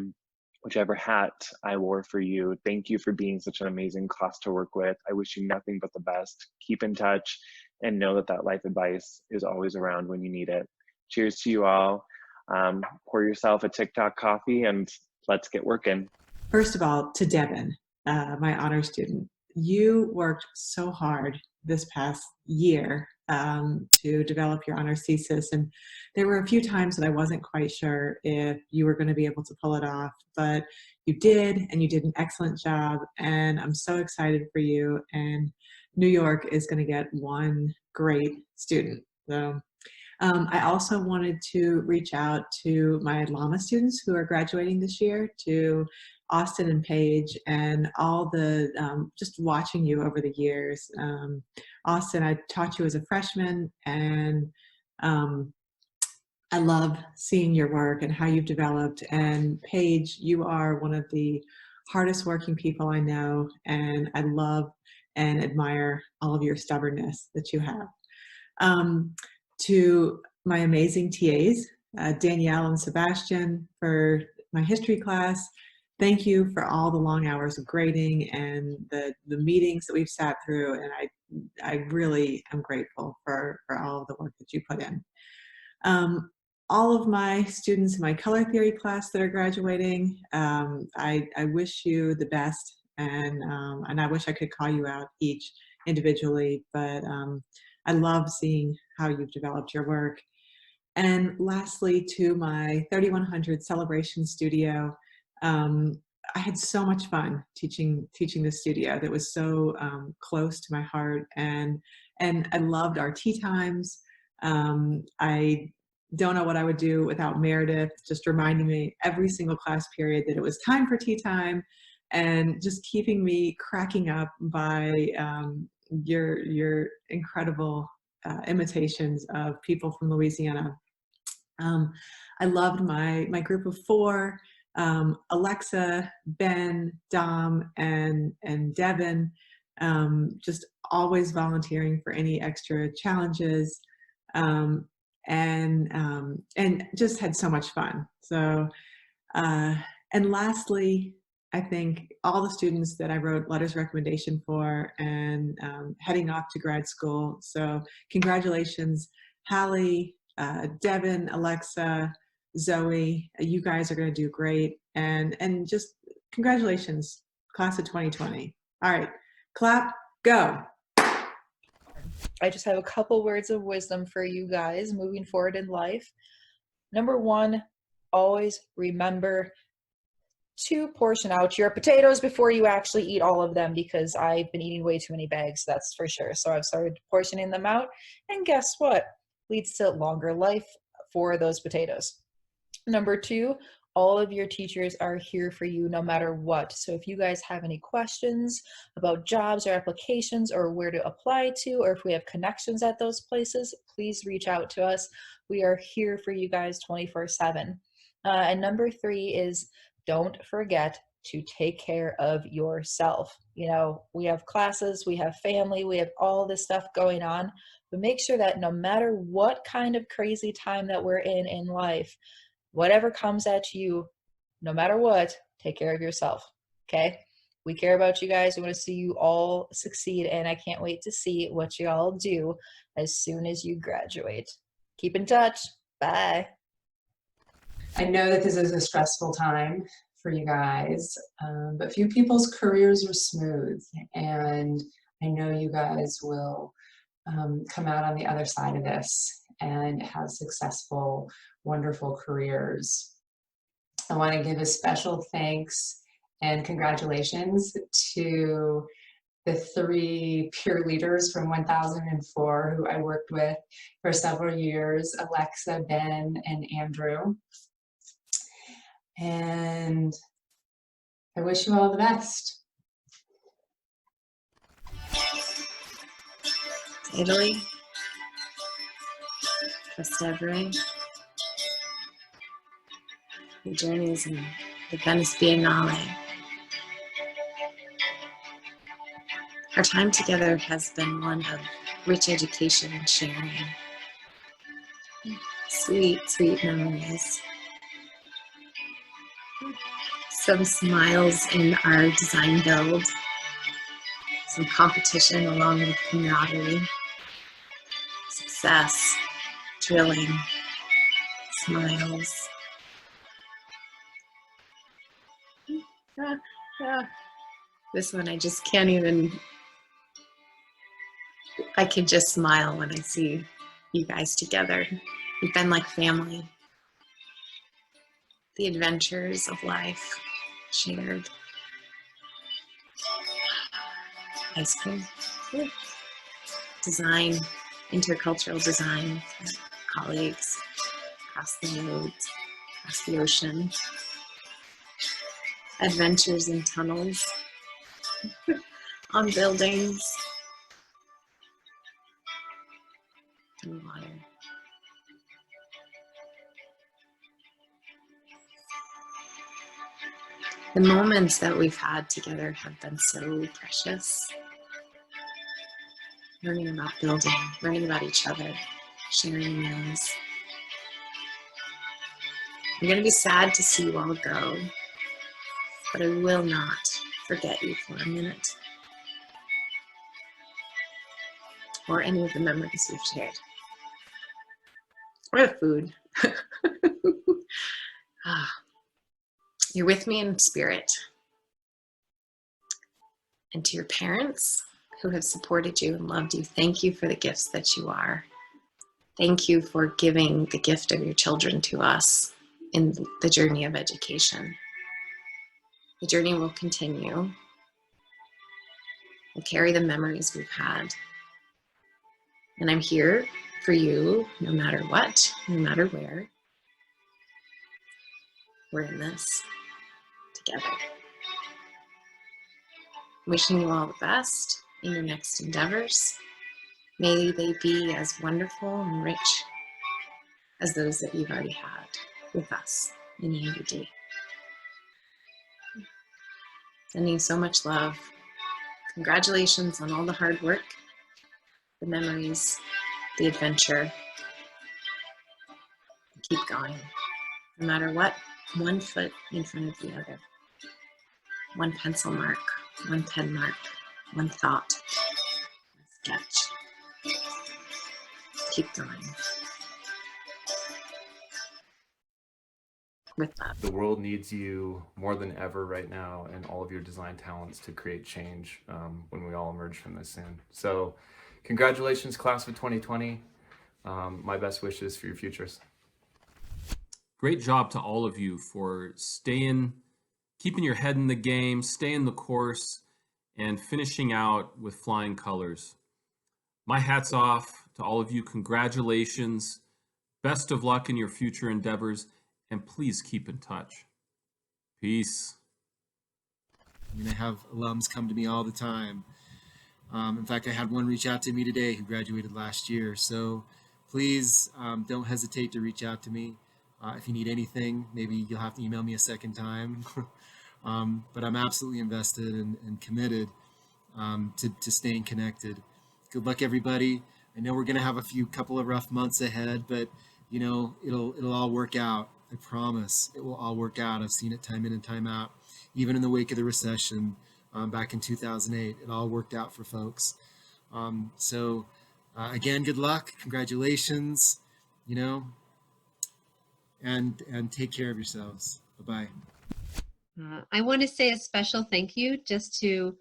Whichever hat I wore for you, thank you for being such an amazing class to work with. I wish you nothing but the best. Keep in touch and know that life advice is always around when you need it. Cheers to you all. Pour yourself a TikTok coffee and let's get working. First of all, to Devin, my honor student, you worked so hard this past year to develop your honors thesis, and there were a few times that I wasn't quite sure if you were going to be able to pull it off, but you did, and you did an excellent job, and I'm so excited for you, and New York is going to get one great student. So I also wanted to reach out to my Llama students who are graduating this year, to Austin and Paige, and all the, just watching you over the years. Austin, I taught you as a freshman, and I love seeing your work and how you've developed. And Paige, you are one of the hardest working people I know, and I love and admire all of your stubbornness that you have. To my amazing TAs, Danielle and Sebastian, for my history class, thank you for all the long hours of grading and the meetings that we've sat through, and I really am grateful for all of the work that you put in. All of my students in my color theory class that are graduating, I wish you the best, and I wish I could call you out each individually, but I love seeing how you've developed your work. And lastly, to my 3100 Celebration Studio, I had so much fun teaching this studio that was so close to my heart, and I loved our tea times. I don't know what I would do without Meredith just reminding me every single class period that it was time for tea time, and just keeping me cracking up by your incredible imitations of people from Louisiana. I loved my group of four, Alexa, Ben, Dom, and Devin, just always volunteering for any extra challenges, and just had so much fun. So, and lastly, I think all the students that I wrote letters of recommendation for, and heading off to grad school. So congratulations, Hallie, Devin, Alexa, Zoe, you guys are going to do great. And just congratulations, class of 2020. All right, clap, go. I just have a couple words of wisdom for you guys moving forward in life. Number one, always remember to portion out your potatoes before you actually eat all of them, because I've been eating way too many bags, that's for sure. So I've started portioning them out, and guess what? Leads to longer life for those potatoes. Number two, all of your teachers are here for you no matter what. So if you guys have any questions about jobs or applications, or where to apply to, or if we have connections at those places, please reach out to us. We are here for you guys 24/7. And number three is, don't forget to take care of yourself. You know, we have classes, we have family, we have all this stuff going on, but make sure that no matter what kind of crazy time that we're in life, whatever comes at you, no matter what, take care of yourself, okay? We care about you guys. We want to see you all succeed, and I can't wait to see what you all do as soon as you graduate. Keep in touch. Bye. I know that this is a stressful time for you guys, but few people's careers are smooth, and I know you guys will come out on the other side of this and have successful, wonderful careers. I want to give a special thanks and congratulations to the 3 peer leaders from 1004 who I worked with for several years, Alexa, Ben, and Andrew. And I wish you all the best. Italy, Trastevere, the journeys in the Venice Biennale. Our time together has been one of rich education and sharing. Sweet, sweet memories. Some smiles in our design build. Some competition along with camaraderie. Success, drilling, smiles. This one I just can't even, I could just smile when I see you guys together. We've been like family. The adventures of life. shared high school. Ooh. Design, intercultural design, colleagues across the road, across the ocean, adventures in tunnels, on buildings, and water. The moments that we've had together have been so precious. Learning about building, learning about each other, sharing meals. I'm going to be sad to see you all go, but I will not forget you for a minute, or any of the memories we've shared, or the food. You're with me in spirit. And to your parents who have supported you and loved you, thank you for the gifts that you are. Thank you for giving the gift of your children to us in the journey of education. The journey will continue. We'll carry the memories we've had. And I'm here for you no matter what, no matter where. We're in this together. Wishing you all the best in your next endeavors. May they be as wonderful and rich as those that you've already had with us in ENVD. Sending so much love. Congratulations on all the hard work, the memories, the adventure. Keep going. No matter what, one foot in front of the other. One pencil mark, one pen mark, one thought, one sketch. Keep going. With that. The world needs you more than ever right now and all of your design talents to create change when we all emerge from this soon. So congratulations, class of 2020. My best wishes for your futures. Great job to all of you for keeping your head in the game, staying the course, and finishing out with flying colors. My hat's off to all of you. Congratulations. Best of luck in your future endeavors, and please keep in touch. Peace. I mean, I have alums come to me all the time. In fact, I had one reach out to me today who graduated last year. So please don't hesitate to reach out to me. If you need anything, maybe you'll have to email me a second time. But I'm absolutely invested and committed to staying connected. Good luck, everybody. I know we're going to have a couple of rough months ahead, but you know, it'll all work out. I promise it will all work out. I've seen it time in and time out. Even in the wake of the recession back in 2008, it all worked out for folks. So again, good luck. Congratulations, you know, and take care of yourselves. Bye-bye. I want to say a special thank you just to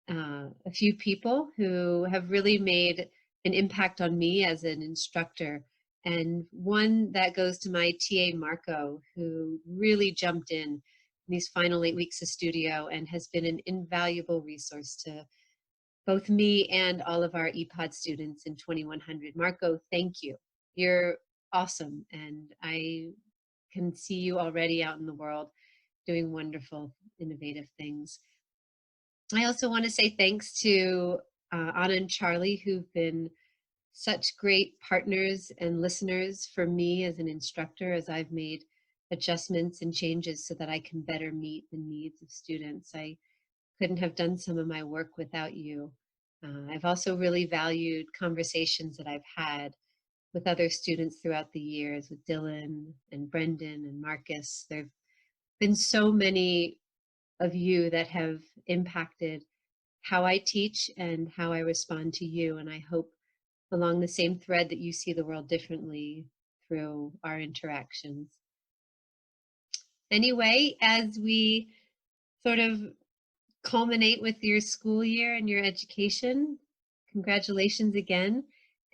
a few people who have really made an impact on me as an instructor. And one that goes to my TA, Marco, who really jumped in these final 8 weeks of studio and has been an invaluable resource to both me and all of our EPOD students in 2100. Marco, thank you. You're awesome. And I can see you already out in the world doing wonderful, innovative things. I also want to say thanks to Anna and Charlie, who've been such great partners and listeners for me as an instructor as I've made adjustments and changes so that I can better meet the needs of students. I couldn't have done some of my work without you. I've also really valued conversations that I've had with other students throughout the years, with Dylan and Brendan and Marcus. There've been so many of you that have impacted how I teach and how I respond to you, and I hope along the same thread that you see the world differently through our interactions. Anyway, as we sort of culminate with your school year and your education, congratulations again,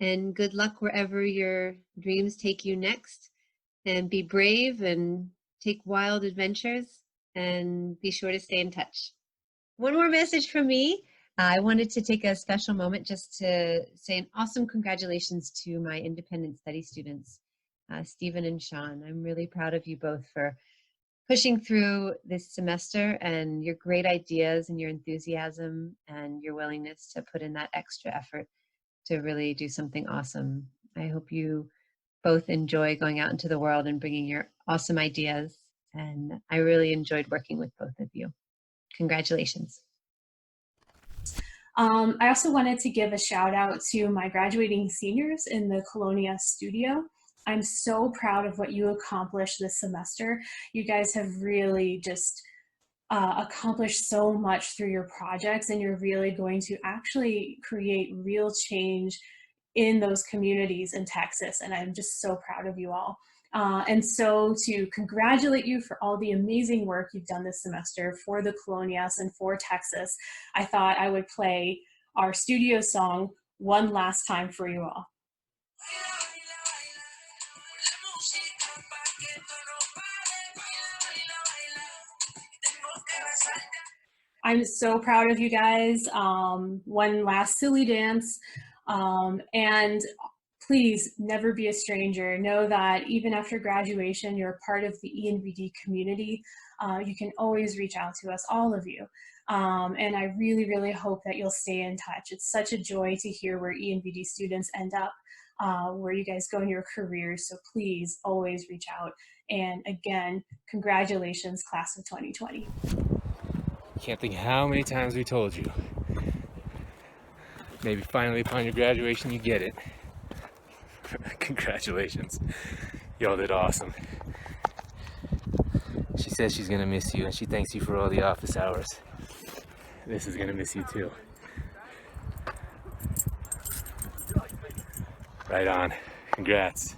and good luck wherever your dreams take you next. And be brave and take wild adventures. and be sure to stay in touch. One more message from me. I wanted to take a special moment just to say an awesome congratulations to my independent study students, Stephen and Sean. I'm really proud of you both for pushing through this semester and your great ideas and your enthusiasm and your willingness to put in that extra effort to really do something awesome. I hope you both enjoy going out into the world and bringing your awesome ideas. And I really enjoyed working with both of you. Congratulations. I also wanted to give a shout out to my graduating seniors in the Colonia studio. I'm so proud of what you accomplished this semester. You guys have really just accomplished so much through your projects, and you're really going to actually create real change in those communities in Texas. And I'm just so proud of you all. And so to congratulate you for all the amazing work you've done this semester for the Colonias and for Texas, I thought I would play our studio song one last time for you all. I'm so proud of you guys. One last silly dance. And please never be a stranger. Know that even after graduation, you're part of the ENVD community. You can always reach out to us, all of you. And I really, really hope that you'll stay in touch. It's such a joy to hear where ENVD students end up, where you guys go in your careers. So please always reach out. And again, congratulations, class of 2020. Can't think how many times we told you. Maybe finally upon your graduation you get it. Congratulations. Y'all did awesome. She says she's gonna miss you and she thanks you for all the office hours. This is gonna miss you too. Right on. Congrats.